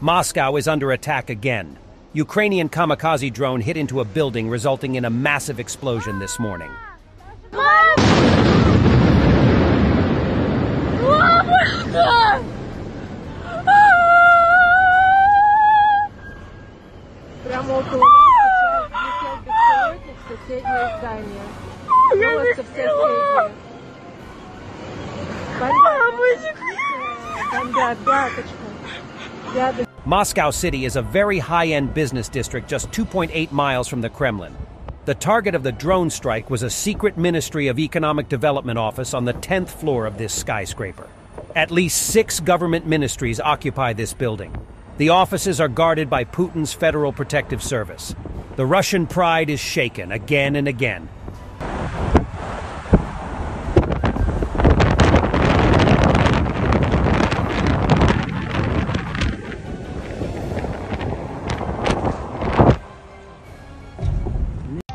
Moscow is under attack again. Ukrainian kamikaze drone hit into a building, resulting in a massive explosion this morning. Прямо около нас летел беспилотник в соседнее здание. Волосы в соседнее. Бомбят, пяточка. Moscow City is a very high-end business district just 2.8 miles from the Kremlin. The target of the drone strike was a secret Ministry of Economic Development office on the 10th floor of this skyscraper. At least 6 government ministries occupy this building. The offices are guarded by Putin's Federal Protective Service. The Russian pride is shaken again and again.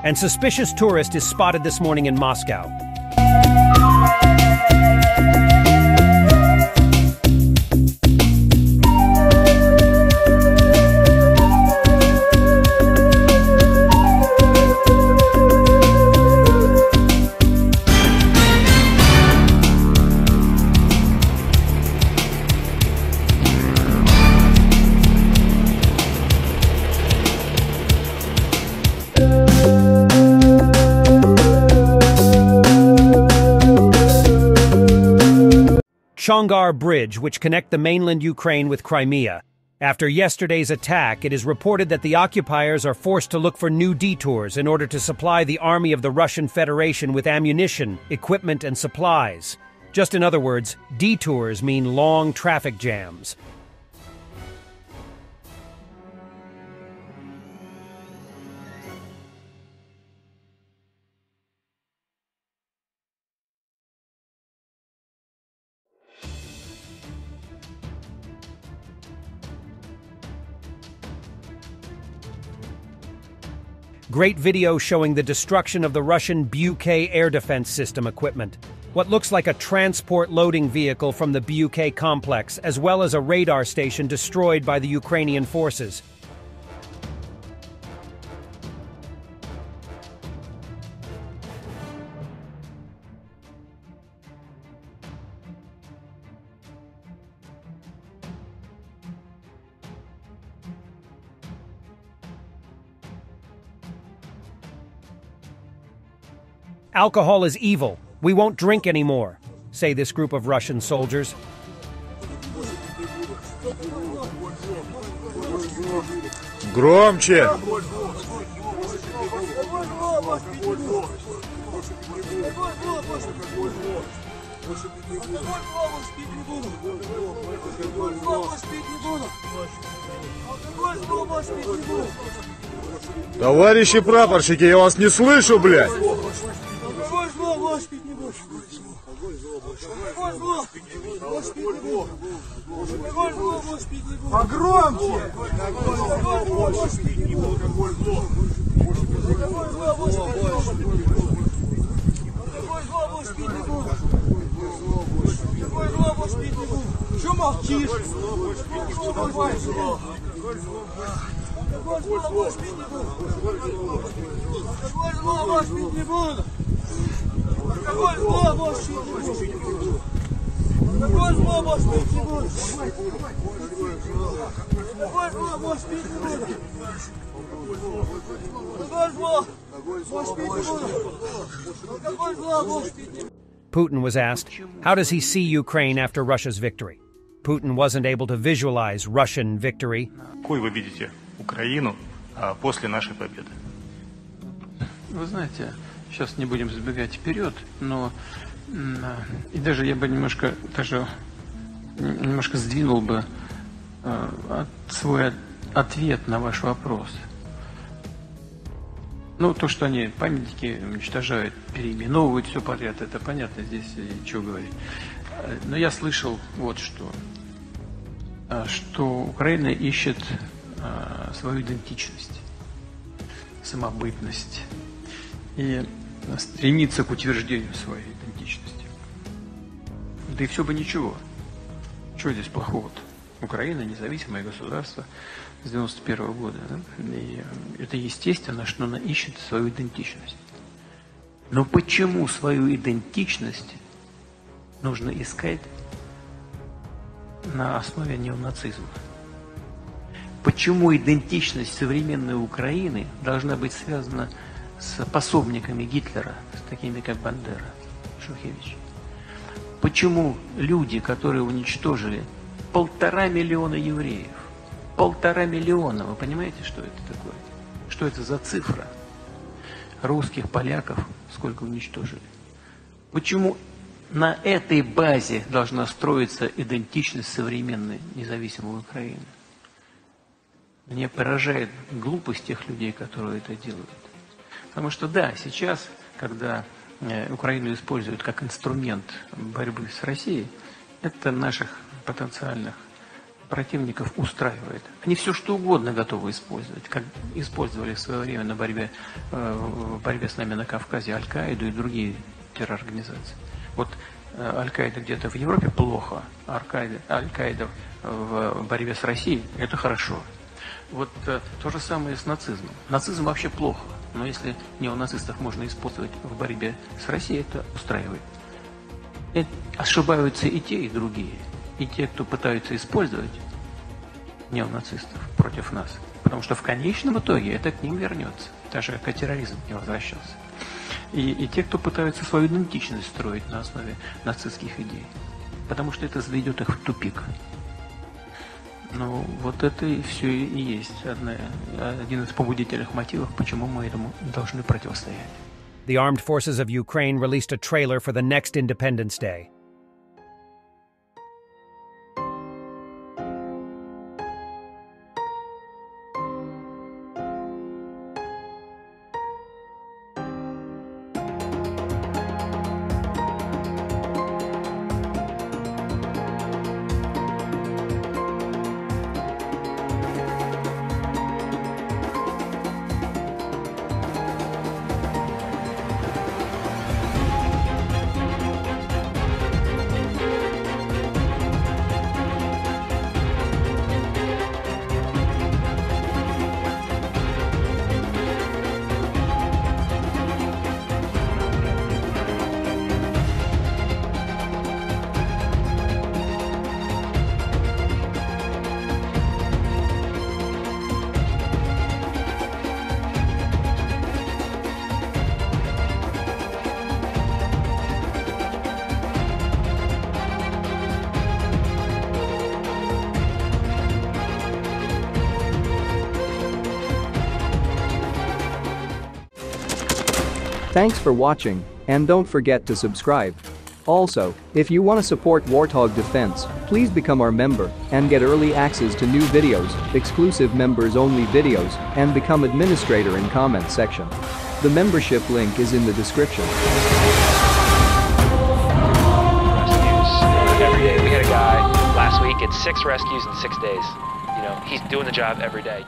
And suspicious tourist is spotted this morning in Moscow. Chongar Bridge, which connect the mainland Ukraine with Crimea. After yesterday's attack, it is reported that the occupiers are forced to look for new detours in order to supply the army of the Russian Federation with ammunition, equipment, and supplies. Just in other words, detours mean long traffic jams. Great video showing the destruction of the Russian Buk air defense system equipment. What looks like a transport loading vehicle from the Buk complex, as well as a radar station destroyed by the Ukrainian forces. Alcohol is evil. We won't drink anymore, say this group of Russian soldiers. Громче! Товарищи прапорщики, я вас не слышу, блядь! Погромче! Чё молчишь? Putin was asked, how does he see Ukraine after Russia's victory? Putin wasn't able to visualize Russian victory. Какой вы видите Украину после нашей победы? Вы знаете, сейчас не будем забегать вперед, но и даже я бы немножко сдвинул бы свой ответ на ваш вопрос. Ну, то, что они памятники уничтожают, переименовывают все подряд, это понятно, здесь ничего говорить. Но я слышал вот что Украина ищет свою идентичность, самобытность и стремится к утверждению своей идентичности. Да и все бы ничего. Что здесь плохого-то? Украина независимое государство с 91 года. Да? И это естественно, что она ищет свою идентичность. Но почему свою идентичность нужно искать на основе неонацизма? Почему идентичность современной Украины должна быть связана с пособниками Гитлера, с такими как Бандера, Шухевич? Почему люди, которые уничтожили 1,5 миллиона евреев, 1,5 миллиона, вы понимаете, что это такое? Что это за цифра? Русских, поляков, сколько уничтожили? Почему на этой базе должна строиться идентичность современной независимой Украины? Меня поражает глупость тех людей, которые это делают. Потому что да, сейчас, когда Украину используют как инструмент борьбы с Россией, это наших потенциальных противников устраивает. Они все что угодно готовы использовать, как использовали в свое время в борьбе с нами на Кавказе Аль-Каиду и другие терророрганизации. Вот Аль-Каида где-то в Европе плохо, а Аль-Каида в борьбе с Россией – это хорошо. Вот то же самое с нацизмом. Нацизм вообще плохо, но если неонацистов можно использовать в борьбе с Россией, это устраивает. И ошибаются и те, и другие. И те, кто пытаются использовать неонацистов против нас. Потому что в конечном итоге это к ним вернется. Так же, как и терроризм не возвращался. И те, кто пытаются свою идентичность строить на основе нацистских идей. Потому что это заведет их в тупик. Ну, вот это и все и есть один из побудительных мотивов, почему мы этому должны противостоять. The armed forces of Ukraine released a trailer for the next Independence Day. Thanks for watching, and don't forget to subscribe. Also, if you want to support Warthog Defense, please become our member and get early access to new videos, exclusive members-only videos, and become administrator in comment section. The membership link is in the description. Rescues every day. We had a guy last week, it's 6 rescues in 6 days. You know, he's doing the job every day.